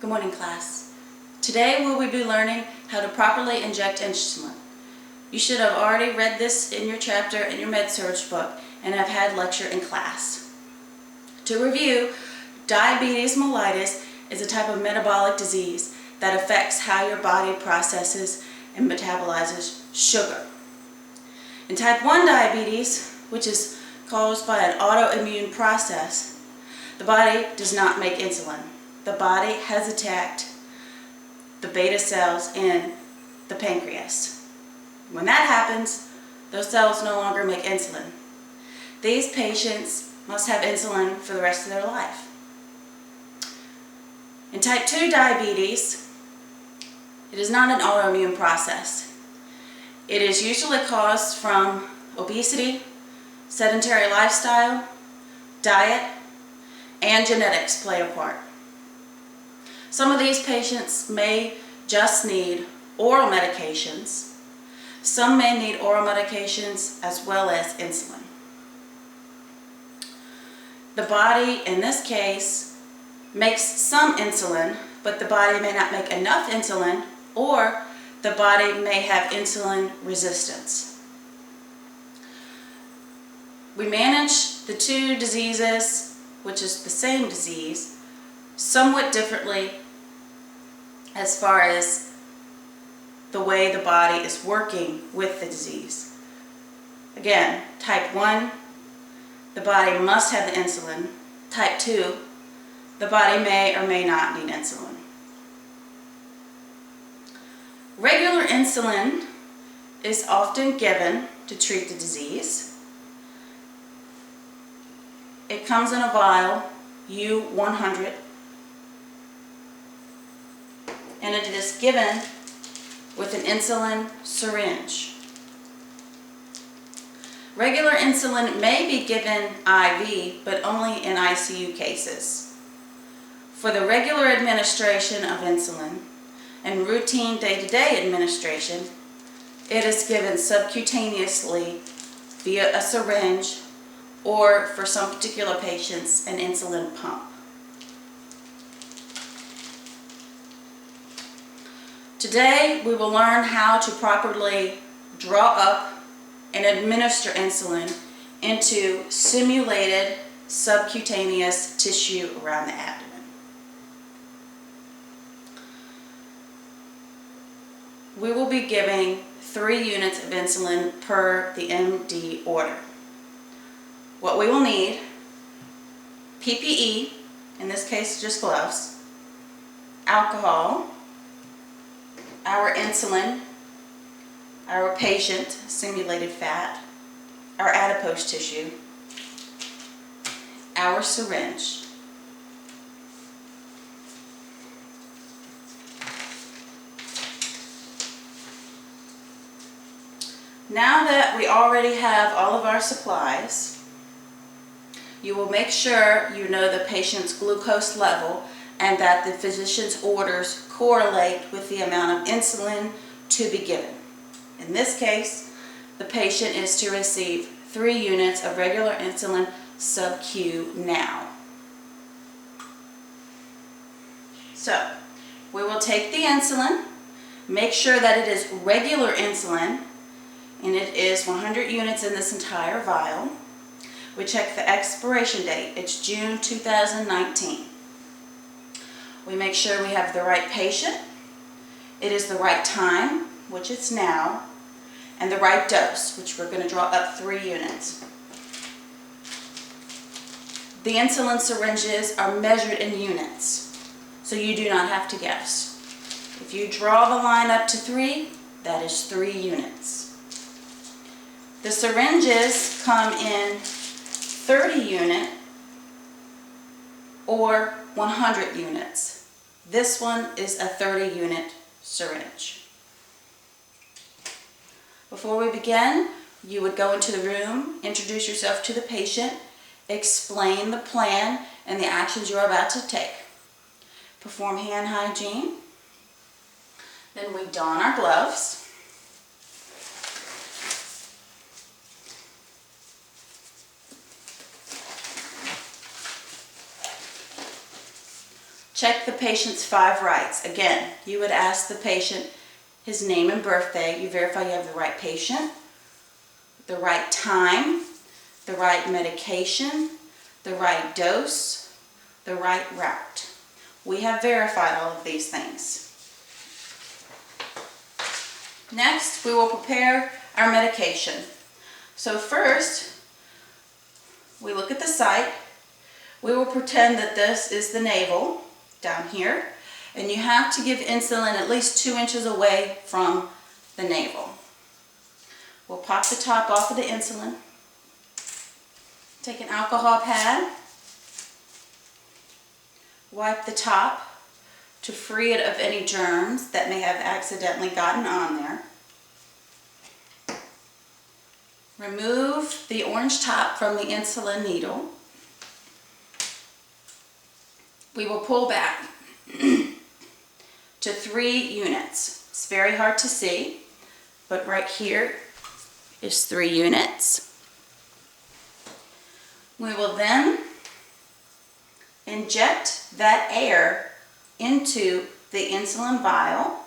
Good morning, class. Today we will be learning how to properly inject insulin. You should have already read this in your chapter in your med-surg book and have had lecture in class. To review, diabetes mellitus is a type of metabolic disease that affects how your body processes and metabolizes sugar. In type 1 diabetes, which is caused by an autoimmune process, the body does not make insulin. The body has attacked the beta cells in the pancreas. When that happens, those cells no longer make insulin. These patients must have insulin for the rest of their life. In type 2 diabetes, it is not an autoimmune process. It is usually caused from obesity, sedentary lifestyle, diet, and genetics play a part. Some of these patients may just need oral medications. Some may need oral medications as well as insulin. The body, in this case, makes some insulin, but the body may not make enough insulin, or the body may have insulin resistance. We manage the two diseases, which is the same disease, somewhat differently as far as the way the body is working with the disease. Again, type 1, the body must have the insulin. Type 2, the body may or may not need insulin. Regular insulin is often given to treat the disease. It comes in a vial, U100, and it is given with an insulin syringe. Regular insulin may be given IV, but only in ICU cases. For the regular administration of insulin and routine day-to-day administration, it is given subcutaneously via a syringe, or for some particular patients, an insulin pump. Today we will learn how to properly draw up and administer insulin into simulated subcutaneous tissue around the abdomen. We will be giving 3 units of insulin per the MD order. What we will need: PPE, in this case just gloves, alcohol, our insulin, our patient simulated fat, our adipose tissue, our syringe. Now that we already have all of our supplies, you will make sure you know the patient's glucose level and that the physician's orders correlate with the amount of insulin to be given. In this case, the patient is to receive 3 units of regular insulin sub-Q now. So, we will take the insulin, make sure that it is regular insulin, and it is 100 units in this entire vial. We check the expiration date. It's June 2019. We make sure we have the right patient, it is the right time, which it's now, and the right dose, which we're going to draw up 3 units. The insulin syringes are measured in units, so you do not have to guess. If you draw the line up to 3, that is 3 units. The syringes come in 30 unit or 100 units. This one is a 30 unit syringe. Before we begin, you would go into the room, introduce yourself to the patient, explain the plan and the actions you're about to take. Perform hand hygiene. Then we don our gloves. check the patient's 5 rights. Again, you would ask the patient his name and birthday. You verify you have the right patient, the right time, the right medication, the right dose, the right route. We have verified all of these things. Next, we will prepare our medication. So first, we look at the site. We will pretend that this is the navel down here, and you have to give insulin at least 2 inches away from the navel. We'll pop the top off of the insulin. Take an alcohol pad. Wipe the top to free it of any germs that may have accidentally gotten on there. Remove the orange top from the insulin needle. We will pull back to 3 units. It's very hard to see, but right here is 3 units. We will then inject that air into the insulin vial.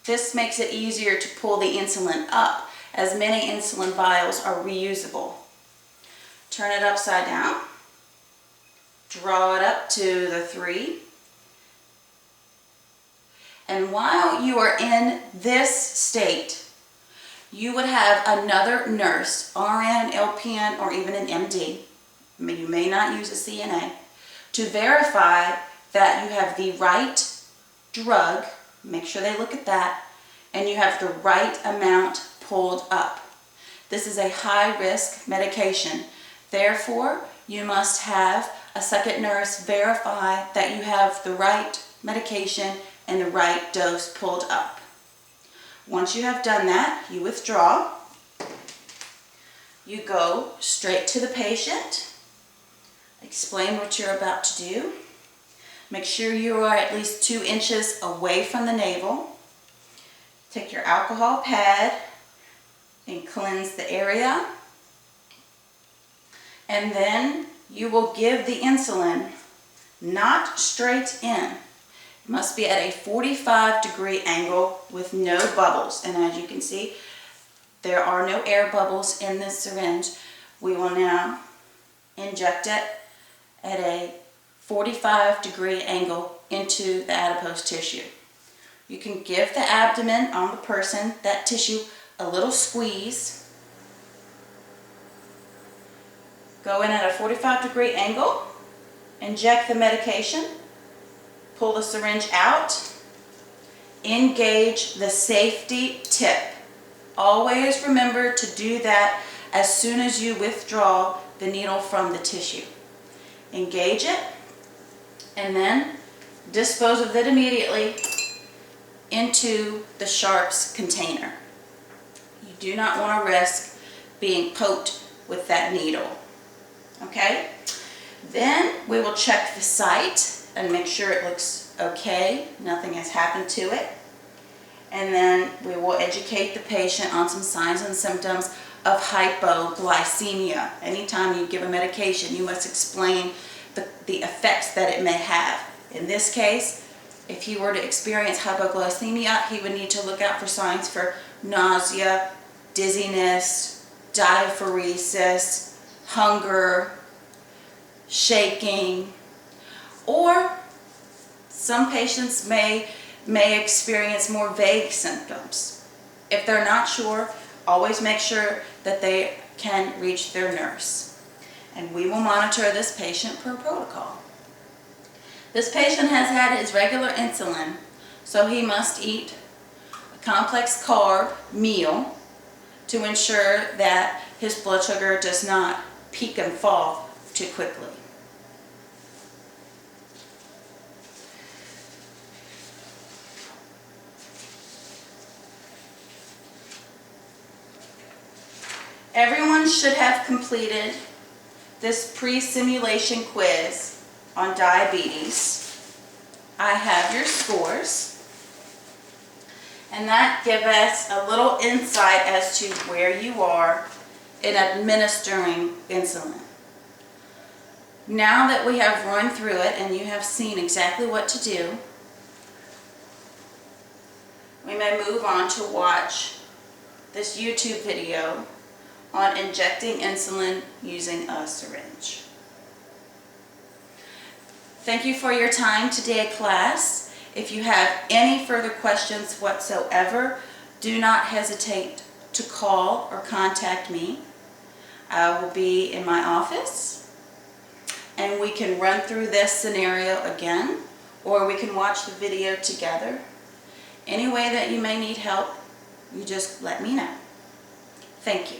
This makes it easier to pull the insulin up, as many insulin vials are reusable. Turn it upside down. Draw it up to the 3. And while you are in this state, you would have another nurse, RN, LPN, or even an MD, you may not use a CNA, to verify that you have the right drug, make sure they look at that, and you have the right amount pulled up. This is a high-risk medication. Therefore, you must have a second nurse verify that you have the right medication and the right dose pulled up. Once you have done that, you withdraw. You go straight to the patient. Explain what you're about to do. Make sure you are at least 2 inches away from the navel. Take your alcohol pad and cleanse the area. And then you will give the insulin not straight in. It must be at a 45-degree angle with no bubbles. And as you can see, there are no air bubbles in this syringe. We will now inject it at a 45-degree angle into the adipose tissue. You can give the abdomen on the person, that tissue, a little squeeze. Go in at a 45-degree angle, inject the medication, pull the syringe out, engage the safety tip. Always remember to do that as soon as you withdraw the needle from the tissue. Engage it, and then dispose of it immediately into the sharps container. You do not want to risk being poked with that needle. Okay? Then we will check the site and make sure it looks okay, nothing has happened to it. And then we will educate the patient on some signs and symptoms of hypoglycemia. Anytime you give a medication, you must explain the effects that it may have. In this case, if he were to experience hypoglycemia, he would need to look out for signs for nausea, dizziness, diaphoresis, hunger, shaking, or some patients may experience more vague symptoms. If they're not sure, always make sure that they can reach their nurse. And we will monitor this patient per protocol. This patient has had his regular insulin, so he must eat a complex carb meal to ensure that his blood sugar does not peak and fall too quickly. Everyone should have completed this pre-simulation quiz on diabetes. I have your scores, and that gives us a little insight as to where you are in administering insulin. Now that we have run through it and you have seen exactly what to do, we may move on to watch this YouTube video on injecting insulin using a syringe. Thank you for your time today, class. If you have any further questions whatsoever, do not hesitate to call or contact me. I will be in my office and we can run through this scenario again, or we can watch the video together. Any way that you may need help, you just let me know. Thank you.